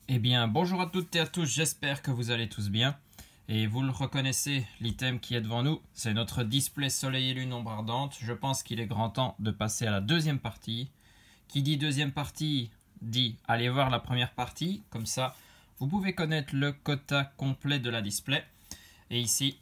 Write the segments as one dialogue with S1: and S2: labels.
S1: Eh bien, bonjour à toutes et à tous, j'espère que vous allez tous bien. Et vous le reconnaissez, l'item qui est devant nous, c'est notre display Soleil et Lune ombre ardente. Je pense qu'il est grand temps de passer à la deuxième partie. Qui dit deuxième partie, dit allez voir la première partie. Comme ça, vous pouvez connaître le quota complet de la display. Et ici,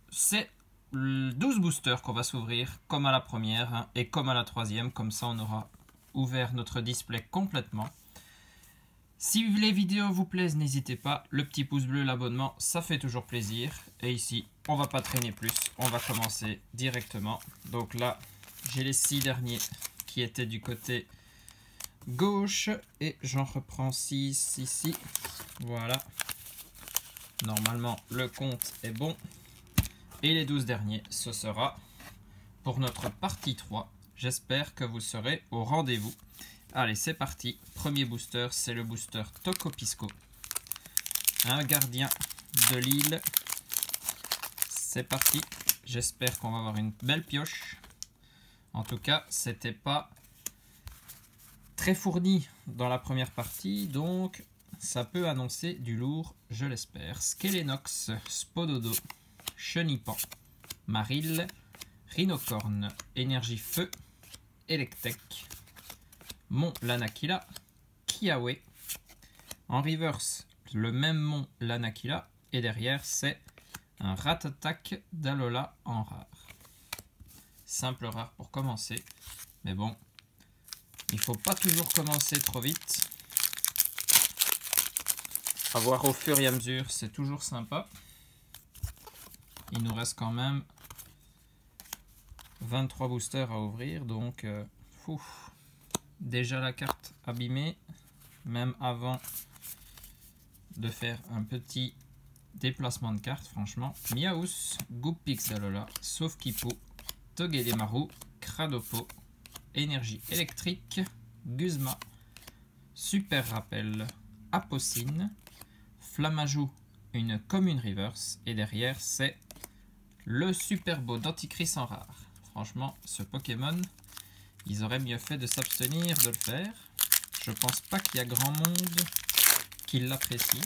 S1: c'est 12 boosters qu'on va s'ouvrir, comme à la première et comme à la troisième. Comme ça, on aura ouvert notre display complètement. Si les vidéos vous plaisent, n'hésitez pas, le petit pouce bleu, l'abonnement, ça fait toujours plaisir. Et ici, on va pas traîner plus, on va commencer directement. Donc là, j'ai les 6 derniers qui étaient du côté gauche et j'en reprends 6 ici. Voilà. Normalement, le compte est bon. Et les 12 derniers, ce sera pour notre partie 3. J'espère que vous serez au rendez-vous. Allez, c'est parti. Premier booster, c'est le booster Tocopisco. Un gardien de l'île. C'est parti. J'espère qu'on va avoir une belle pioche. En tout cas, c'était pas très fourni dans la première partie, donc ça peut annoncer du lourd, je l'espère. Skelenox, Spododo, Chenipan, Marill, Rhinocorne, Énergie Feu, Electek, Mont Lanakila, Kiawe. En reverse, le même Mont Lanakila. Et derrière, c'est un Ratatak d'Alola en rare. Simple rare pour commencer. Mais bon, il faut pas toujours commencer trop vite. À voir au fur et à mesure, c'est toujours sympa. Il nous reste quand même 23 boosters à ouvrir. Donc, déjà la carte abîmée, même avant de faire un petit déplacement de carte, franchement. Miaus, Goupix d'Alola, Sauf-Kipo, Togedemaru, Cradopo, Énergie électrique, Guzma, Super Rappel, Apocine, Flammajou, une commune reverse, et derrière c'est le super beau Denticris en rare. Franchement, ce Pokémon, ils auraient mieux fait de s'abstenir de le faire. Je pense pas qu'il y a grand monde qui l'apprécie.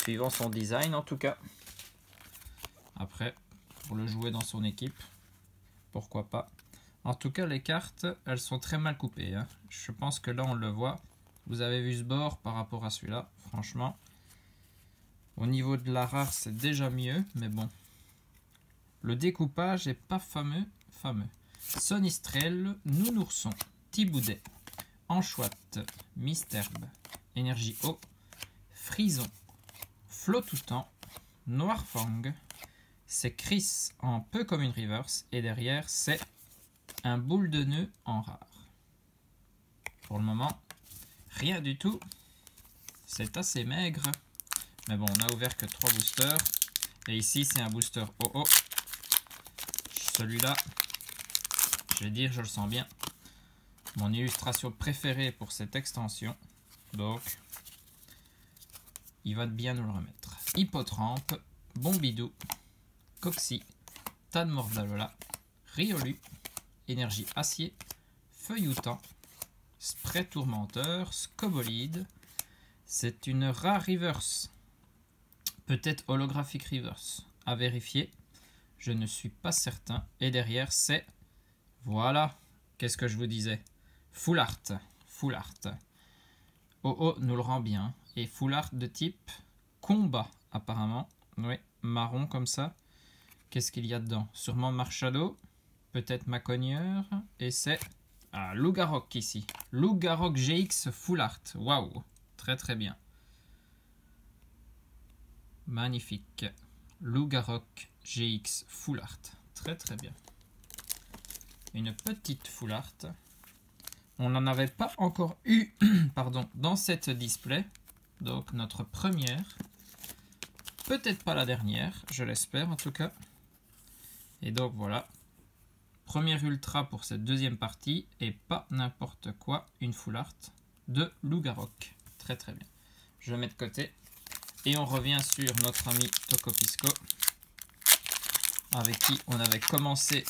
S1: Suivant son design en tout cas. Après, pour le jouer dans son équipe, pourquoi pas. En tout cas, les cartes, elles sont très mal coupées. Hein. Je pense que là, on le voit. Vous avez vu ce bord par rapport à celui-là. Franchement, au niveau de la rare, c'est déjà mieux. Mais bon, le découpage n'est pas fameux. Sonistrel, Nounourson, Thiboudet, Anchouette, Misterbe, Énergie Eau, Frison, Flotoutan, Noirfang. C'est Chris en peu comme une reverse. Et derrière, c'est un boule de nœud en rare. Pour le moment, rien du tout. C'est assez maigre. Mais bon, on a ouvert que 3 boosters. Et ici, c'est un booster OO. Celui-là, je vais dire, je le sens bien. Mon illustration préférée pour cette extension. Donc, il va bien nous le remettre. Hippotrampe, Bombidou, Coxy, Tadmordalola, Riolu, Énergie Acier, Feuilloutant, Spray Tourmenteur, Scobolide. C'est une rare reverse. Peut-être holographique reverse. À vérifier. Je ne suis pas certain. Et derrière, c'est... Voilà. Qu'est-ce que je vous disais? Full Art. Full Art. OO nous le rend bien. Et Full Art de type combat, apparemment. Oui, marron comme ça. Qu'est-ce qu'il y a dedans? Sûrement Marshado. Peut-être Macogneur. Et c'est Lougarok ici. Lougarok GX Full Art. Waouh. Très très bien. Magnifique. Lougarok GX Full Art. Très très bien. Une petite Full Art. On n'en avait pas encore eu pardon, dans cette display. Donc notre première. Peut-être pas la dernière. Je l'espère en tout cas. Et donc voilà. Première ultra pour cette deuxième partie. Et pas n'importe quoi. Une Full Art de Lougarok. Très très bien. Je mets de côté. Et on revient sur notre ami Tocopisco, avec qui on avait commencé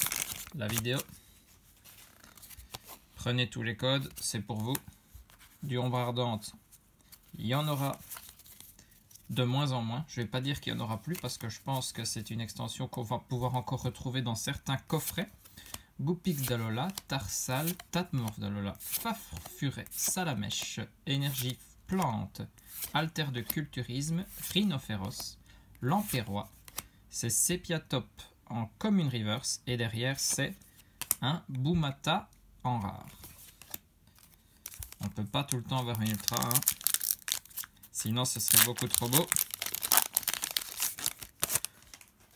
S1: la vidéo. Prenez tous les codes, c'est pour vous. Du ombre ardente, Il y en aura de moins en moins. Je ne vais pas dire qu'il n'y en aura plus parce que je pense que c'est une extension qu'on va pouvoir encore retrouver dans certains coffrets. Goopix d'Alola, Tarsal, Tatmorph d'Alola, Farfuret, Salamèche, Énergie Plante, Alter de Culturisme, Rhinophéros, Lampérois. C'est Sepiatop en Commune Reverse et derrière c'est un Boumata en rare. On ne peut pas tout le temps avoir une ultra, hein. Sinon ce serait beaucoup trop beau.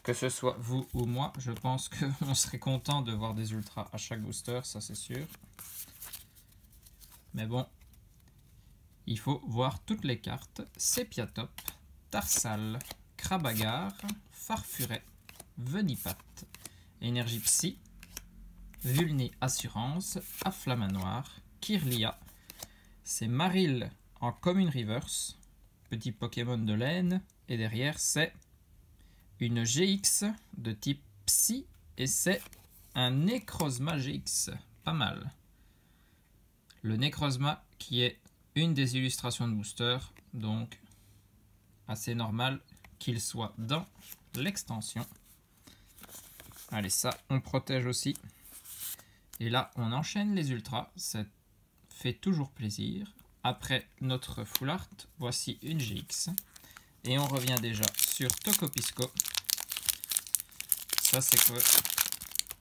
S1: Que ce soit vous ou moi, je pense qu'on serait content de voir des ultras à chaque booster, ça c'est sûr. Mais bon, il faut voir toutes les cartes. Sepiatop, Tarsal, Krabagar, Farfuret, Venipat, Énergie Psy, Vulné Assurance, Afflamanoir, Kirlia. C'est Marill en Commune Reverse, petit Pokémon de laine. Et derrière c'est une GX de type Psy et c'est un Necrozma GX. Pas mal. Le Necrozma qui est une des illustrations de booster, donc assez normal qu'il soit dans l'extension. Allez, ça on protège aussi. Et là on enchaîne les ultras, ça fait toujours plaisir. Après notre full art, voici une GX. Et on revient déjà sur Tokopisco. Ça c'est que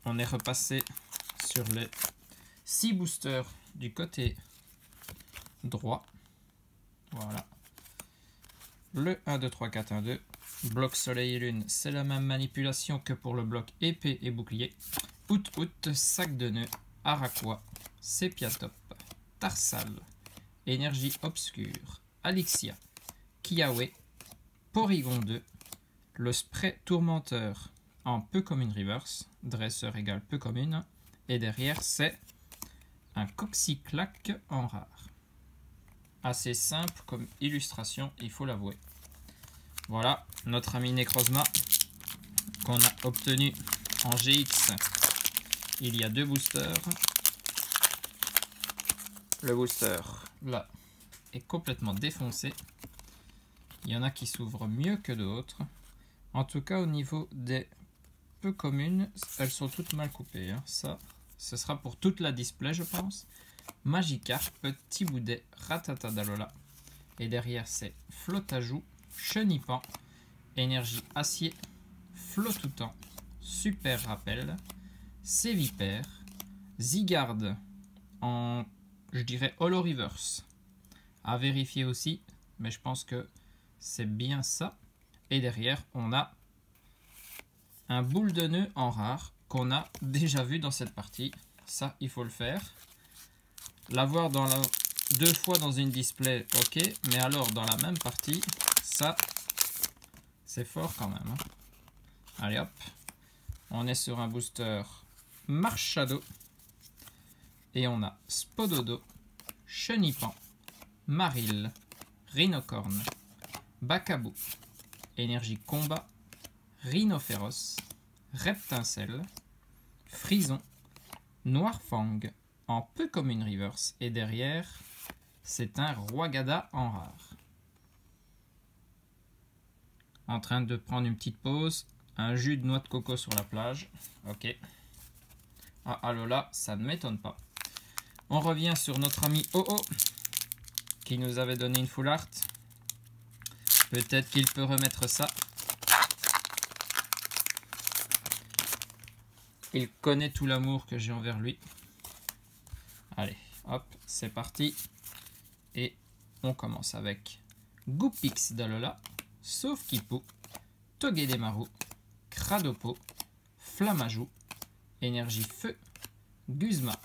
S1: on est repassé sur les 6 boosters du côté droit. Voilà. Le 1, 2, 3, 4, 1, 2. Bloc soleil et lune, c'est la même manipulation que pour le bloc épée et bouclier. Out, sac de nœuds, Araquois, Sepiatop, Tarsal, Énergie obscure, Alixia, Kiawe, Porygon 2, le spray tourmenteur en peu commune reverse, dresseur égale peu commune, et derrière c'est un Coxyclac en rare. Assez simple comme illustration, il faut l'avouer. Voilà notre ami Necrozma qu'on a obtenu en GX. Il y a 2 boosters. Le booster là est complètement défoncé. Il y en a qui s'ouvrent mieux que d'autres. En tout cas au niveau des peu communes, elles sont toutes mal coupées, hein. Ça, ce sera pour toute la display je pense. Magikarp, Tiboudet, Ratata d'Alola. Et derrière c'est Flotajou, Chenipan, Énergie Acier, Flotoutan, Super Rappel, Sévipère, Zygarde en, je dirais, Holo Reverse. À vérifier aussi, mais je pense que c'est bien ça. Et derrière, on a un boule de nœud en rare qu'on a déjà vu dans cette partie. Ça, il faut le faire. L'avoir dans la 2 fois dans une display, ok, mais alors dans la même partie, ça, c'est fort quand même, hein. Allez hop, on est sur un booster Marshado et on a Spododo, Chenipan, Marill, Rhinocorne, Bacabou, Énergie Combat, Rhinophéros, Reptincelle, Frison, Noirfang en peu commune reverse et derrière c'est un Roigada en rare. En train de prendre une petite pause, un jus de noix de coco sur la plage, ok. Ah Alola, ça ne m'étonne pas. On revient sur notre ami OO qui nous avait donné une full art. Peut-être qu'il peut remettre ça. Il connaît tout l'amour que j'ai envers lui. Allez, hop, c'est parti. Et on commence avec Goopix d'Alola, Sauf-Kipu, Togedemaru, Cradopo, Flammajou, Énergie Feu, Guzma,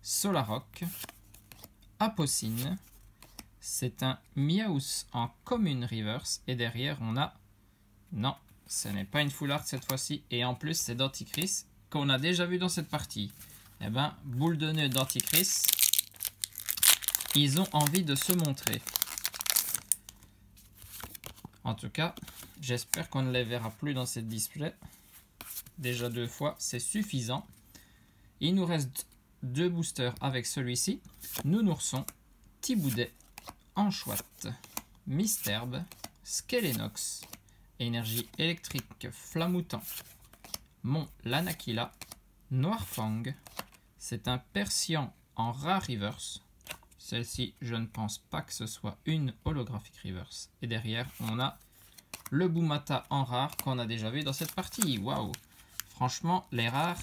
S1: Solaroc, Apocine. C'est un Miaus en commune reverse. Et derrière, on a... Non, ce n'est pas une full art cette fois-ci. Et en plus, c'est Denticris qu'on a déjà vu dans cette partie. Eh ben, boule de nœud Denticris. Ils ont envie de se montrer. En tout cas, j'espère qu'on ne les verra plus dans cette display. Déjà 2 fois, c'est suffisant. Il nous reste 2 boosters avec celui-ci. Nounourson, Tiboudet, Anchoite, Misterbe, Skelenox, énergie électrique Flamoutant, Mont Lanakila, Noirfang. C'est un Persian en rare reverse. Celle-ci, je ne pense pas que ce soit une holographique reverse. Et derrière, on a le Boumata en rare qu'on a déjà vu dans cette partie. Waouh! Franchement, les rares,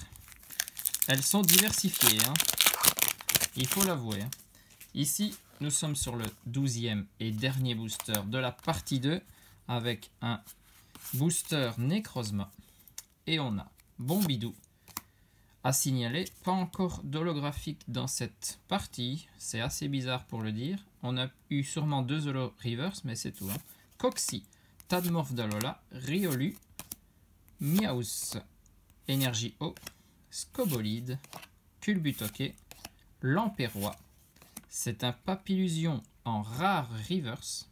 S1: elles sont diversifiées, hein. Il faut l'avouer. Hein. Ici, nous sommes sur le 12e et dernier booster de la partie 2 avec un booster Necrozma. Et on a Bombidou à signaler. Pas encore d'holographique dans cette partie. C'est assez bizarre pour le dire. On a eu sûrement 2 holo reverse, mais c'est tout. Hein. Coxy, Tadmorph d'Alola, Riolu, Miaus, Énergie Eau, Scobolide, Culbutoke, Lamperois. C'est un Papillusion en rare reverse.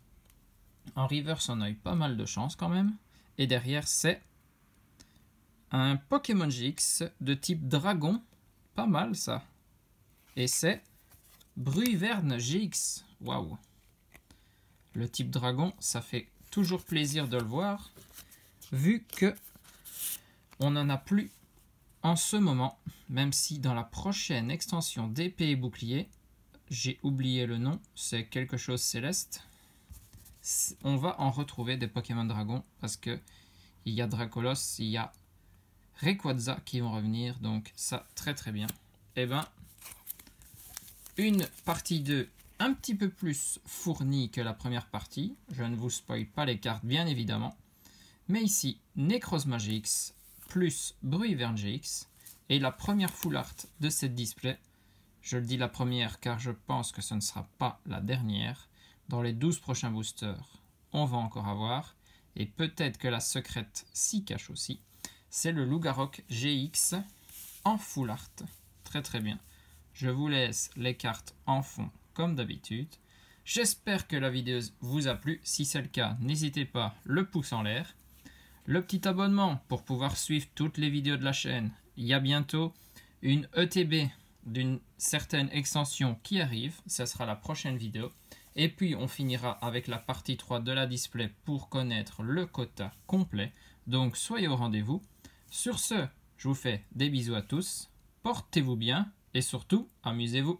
S1: En reverse, on a eu pas mal de chance quand même. Et derrière, c'est un Pokémon GX de type Dragon. Pas mal ça. Et c'est Bruyverne GX. Waouh. Le type Dragon, ça fait toujours plaisir de le voir. Vu que on n'en a plus en ce moment. Même si dans la prochaine extension d'épée et bouclier, j'ai oublié le nom, c'est quelque chose céleste. On va en retrouver des Pokémon Dragon parce que il y a Dracolos, il y a Rayquaza qui vont revenir, donc ça très très bien. Et ben, une partie 2 un petit peu plus fournie que la première partie. Je ne vous spoil pas les cartes bien évidemment. Mais ici, Necrozma GX plus Bruyverne GX. Et la première full art de cette display. Je le dis la première car je pense que ce ne sera pas la dernière. Dans les 12 prochains boosters, on va encore avoir. Et peut-être que la secrète s'y cache aussi. C'est le Lugarok GX en full art. Très très bien. Je vous laisse les cartes en fond comme d'habitude. J'espère que la vidéo vous a plu. Si c'est le cas, n'hésitez pas, le pouce en l'air. Le petit abonnement pour pouvoir suivre toutes les vidéos de la chaîne. Il y a bientôt une ETB d'une certaine extension qui arrive. Ça sera la prochaine vidéo. Et puis on finira avec la partie 3 de la display pour connaître le quota complet. Donc soyez au rendez-vous. Sur ce, je vous fais des bisous à tous. Portez-vous bien et surtout, amusez-vous.